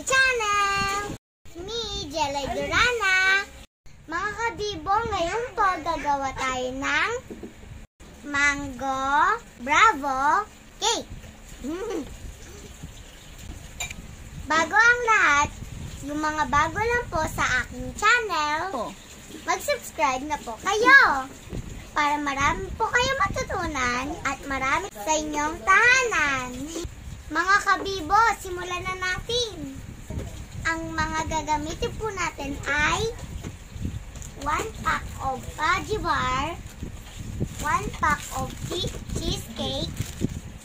my channel! Me, Jelay Durana. Mga kabibo, ngayon po gagawa tayo ng mango bravo cake. Bago ang lahat, yung mga bago lang po sa aking channel, mag-subscribe na po kayo para marami po kayo matutunan at marami sa inyong tahanan. Mga kabibo, simulan na natin. Ang mga gagamitin po natin ay 1 pack of fudgy bar, 1 pack of cheesecake,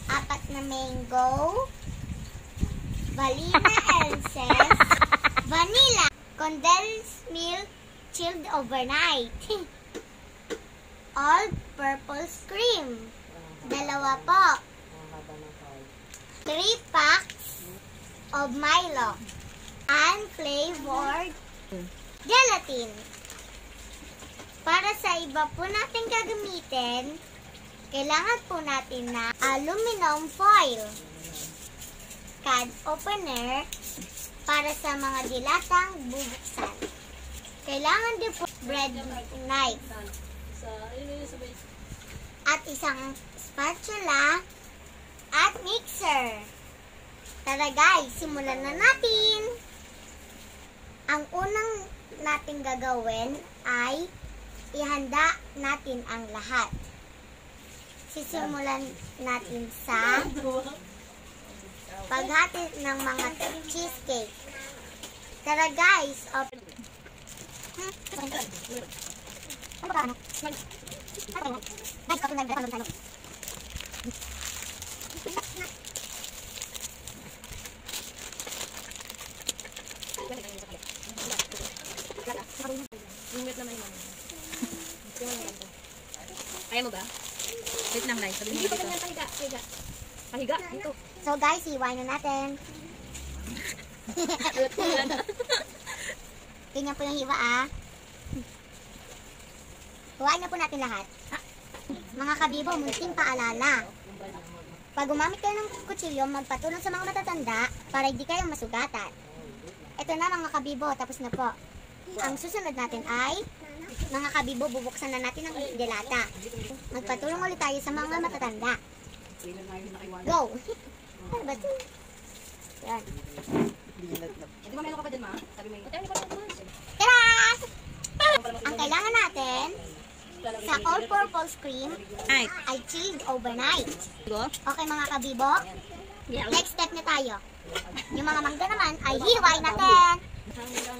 4 na mango, vanilla essence, vanilla, condensed milk chilled overnight, all-purpose cream, 2 po, 3 packs of Milo, unflavored gelatin. Para sa iba po natin gagamitin, kailangan po natin na aluminum foil, can opener para sa mga dilatang bubuksan. Kailangan din po bread knife at isang spatula at mixer. Tara guys, simulan na natin. Ang unang natin gagawin ay ihanda natin ang lahat. Sisimulan natin sa paghati ng mga cheesecake. Tara guys, open. Kaya mo ba? Wait lang, guys. Hindi pa ganyan pahiga. Pahiga. Dito. So guys, hiwain na natin. Ganyan po yung hiwa Hiwain na po natin lahat. Mga kabibo, munting paalala. Pag gumamit kayo ng kutsilyo, magpatulong sa mga matatanda para hindi kayo masugatan. Ito na mga kabibo, tapos na po. Ang susunod natin ay, mga kabibo, bubuksan na natin ang delata. Magpatulong ulit tayo sa mga matatanda. Go! Ano ba ito? Yan. Hindi mo meron ka pa din, ma? Sabi mo yun. Tara! Ang kailangan natin sa all-purpose cream ay chilled overnight. Okay mga kabibo? Next step na tayo. Yung mga mangga naman ay hiway natin.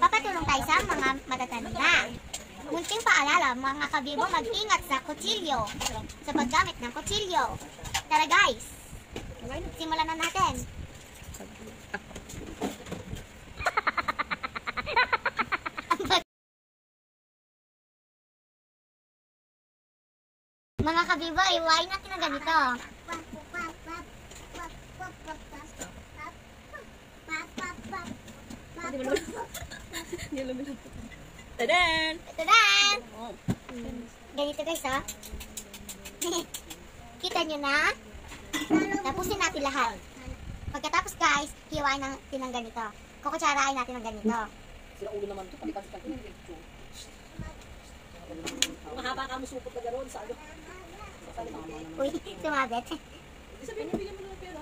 Papatulong tayo sa mga matatanda. Munting paalala, mga kabibo, mag-ingat sa kutsilyo. Sa paggamit ng kutsilyo. Tara guys, simulan na natin. Mga kabibo, iwain natin na ganito. Tadan! Tadan! Ganito guys, Kita nyo na? Tapusin natin lahat. Pagkatapos guys, hiwain natin ng ganito. Kukutsarain natin ng ganito. Sila ulo naman ito. Palipas-lipas ko na. Mahaba ka mo supot na gano'n sa ano. Uy, sumabit. Sabihin niya, bigyan mo na pera.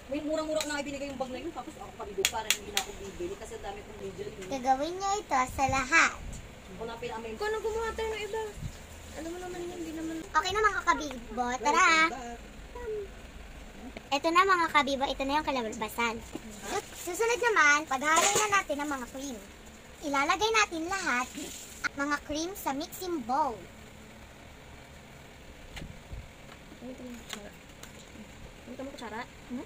May murang-murang na ibinigay yung bag na yun. Tapos ako kabibig, parang hindi na ako bibili. Kasi ang dami kong video. Gagawin nyo ito sa lahat. Kung ano gumawa tayo ng iba? Alam mo naman yun, hindi naman. Okay na mga kabibo, tara. Ito na mga kabibo, ito na yung kalabasan. Susunod naman, paghalo na natin ang mga cream. Ilalagay natin lahat mga cream sa mixing bowl. Ito mo kutsara? No.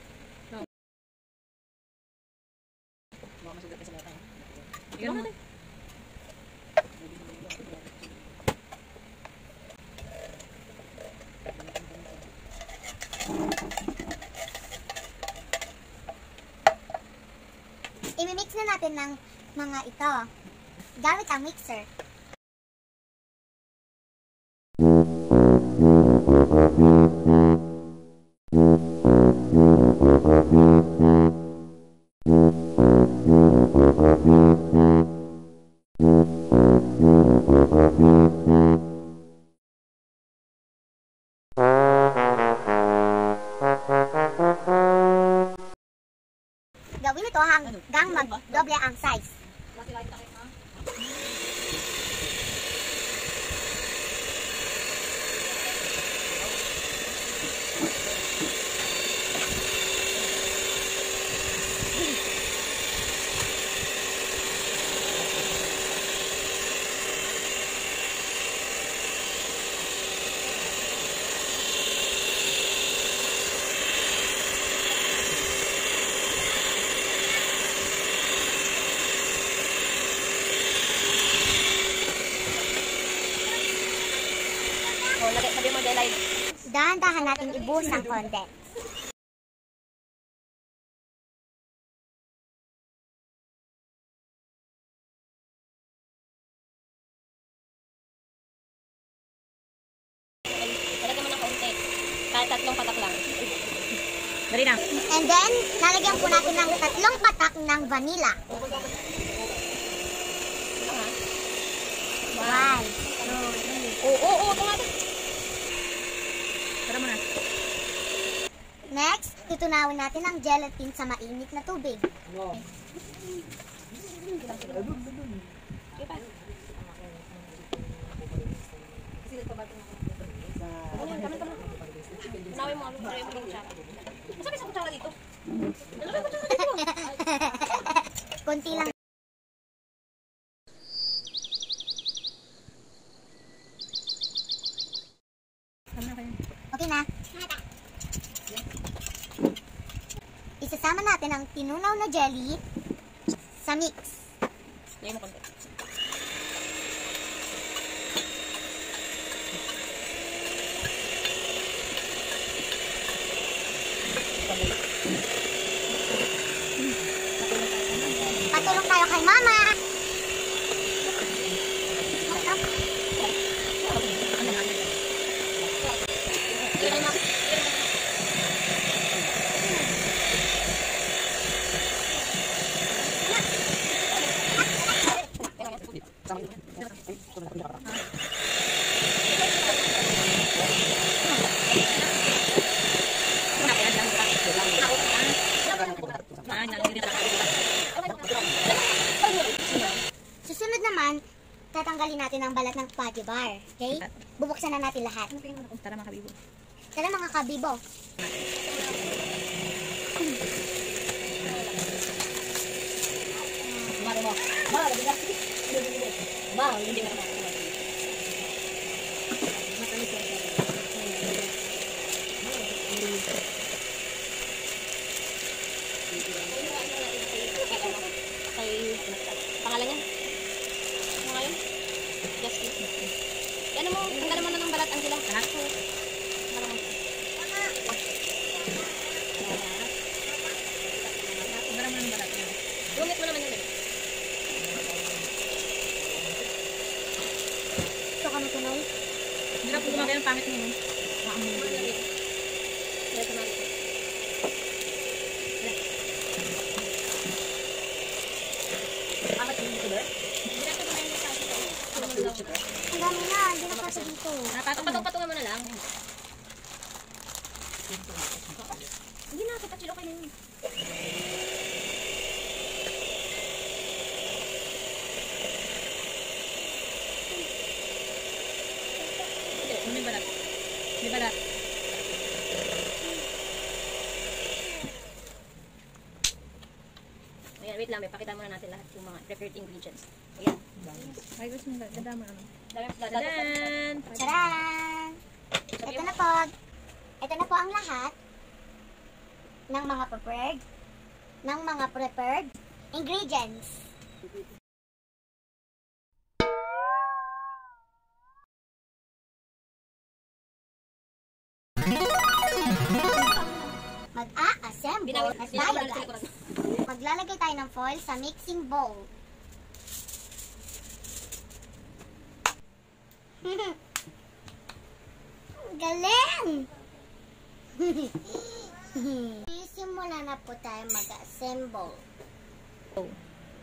Baka masugat na sa lata. Ikaw natin. I-mix na natin ng mga ito gamit ang mixer. ito hanggang mag-doble ang size. Sabi mo, Delay. Dahan-dahan natin ibuhos ang condense. Talagyan mo ng kaunti. Kahit 3 patak lang. Dali na. And then, lalagyan po natin ng 3 patak ng vanilla. 1, 2, 3. Oo, tumatag. Tara mo na. Next, tutunawin natin ang gelatin sa mainit na tubig. Nawin mo, try mo yung kutsara. Masabi sa kutsara dito. Ano ba kutsara dito? Konti lang. Okay na. Isasama natin ang tinunaw na jelly sa mix. Lagyan mo konti. Patulong tayo kay Mama. Susunod naman, tatanggalin natin ang balat ng Pudgy Bar. Okay? Bubuksan na natin lahat. Tara mga kabibo. Tara mga kabibo. Maro mo. Ma, hindi na. Ma, hindi na. Pangalan niya? Ano ngayon? Justice. Yan mo, tanggalan mo na ng balat, Angela. Lahat po. Tanggalan mo. Tanggalan mo ng balat. Lumit mo naman yun eh. Ito ka na tunay. Hindi na po gumagay ng pangit mo. Ito na. Ang dami na, hindi na kasi dito. Patung-patungan mo na lang. Hindi na, kapatid okay na yun. May balat. May balat. Ayan, wait lang, may pakita muna natin lahat yung mga prepared ingredients. Ayan. Ay, gusto mo, dadama ano? Dadan! Tcharan! Ito na po ang lahat ng mga prepared ingredients. Mag-a-assemble na tayo, guys. Maglalagay tayo ng foil sa mixing bowl. Galing! Simula na po tayo mag-assemble.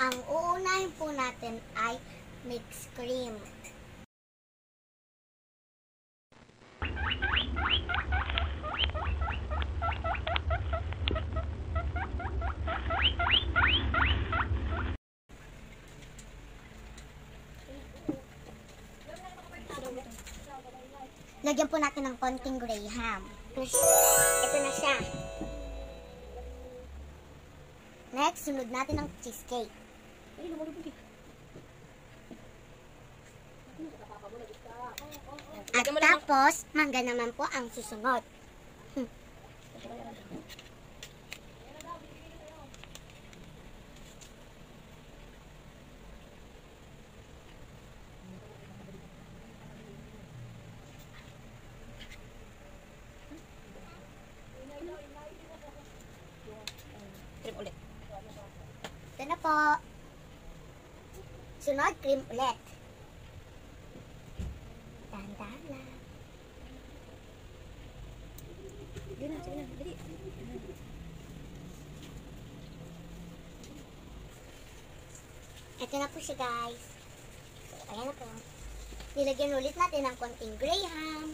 Ang uunahin po natin ay mixed cream. Lagyan po natin ng konting graham. Ito na siya. Next, sunod natin ang cheesecake. At tapos, mangga naman po ang susunod. Cream ulit. Ito na po. Sunod, cream ulit. Dahan-dahan lang. Sige na, dali. Ito na po siya, guys. So, ayan na po. Nilagyan ulit natin ng konting graham.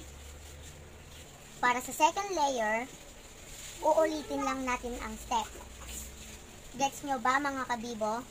Para sa second layer, uulitin lang natin ang step. Gets nyo ba, mga kabibo?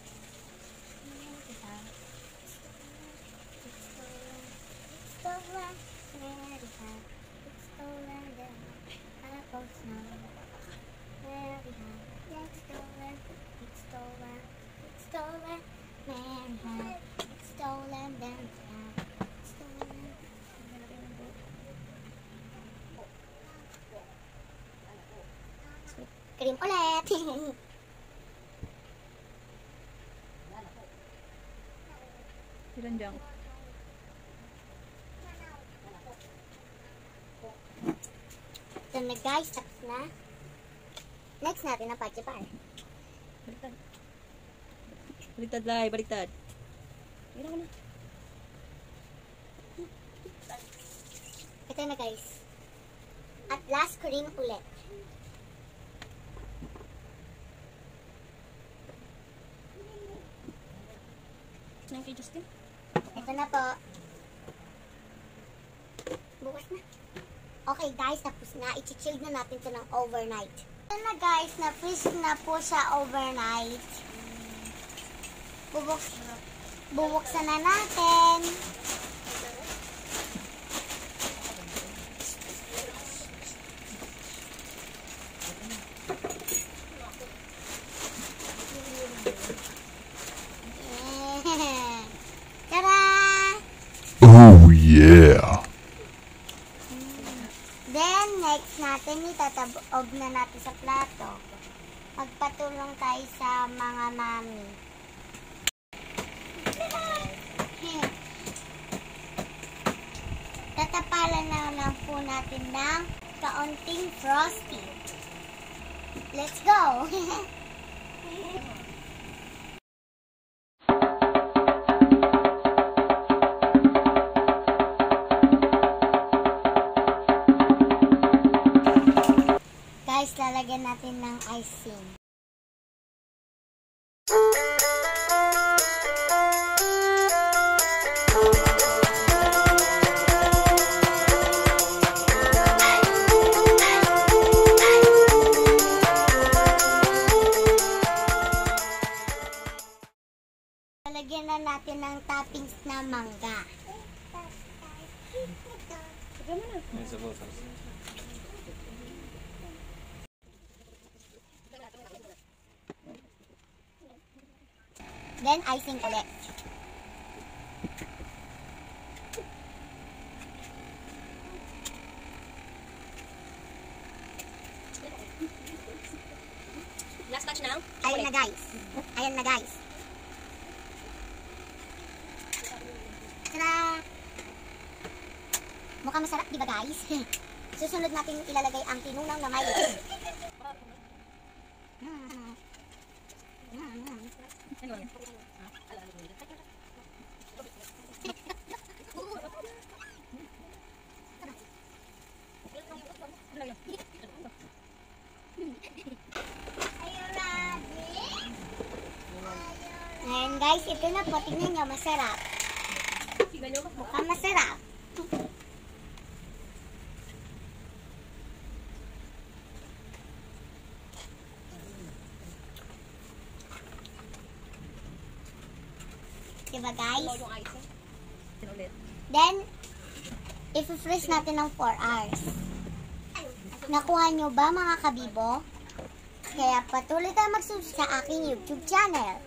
Cream ulit. Ilan dyan? So na guys, tapos na. Next natin ang pachipar. Baliktad. Baliktad, Lai. Baliktad. Ito na. Ito na guys. At last, cream ulit. Nang kay Justin? Ito na po. Bukas na. Okay guys, tapos na. I-chill na natin ito ng overnight. Ito na guys, na-freeze na po siya overnight. Bubuksan na natin. Oh yeah. Then, next natin, itataob na natin sa plato. Magpatulong tayo sa mga mami. Tatapalan na lang po natin ng kaunting frosting. Let's go! Guys, lalagyan natin ng icing. Lalagyan na natin ng toppings na mangga. Then, icing ulit. Last touch na. Ayan na guys. Ayan na guys. Tara! Mukhang masarap, di ba guys? Susunod natin ilalagay ang tinunaw na mayonnaise. Ayan guys, ito na po. Tingnan nyo, masarap. Mukhang masarap. Diba guys? Ulit. Then, i-freeze natin ng 4 hours. Nakuha nyo ba mga kabibo? Kaya patuloy tayo mag-subscribe sa aking YouTube channel.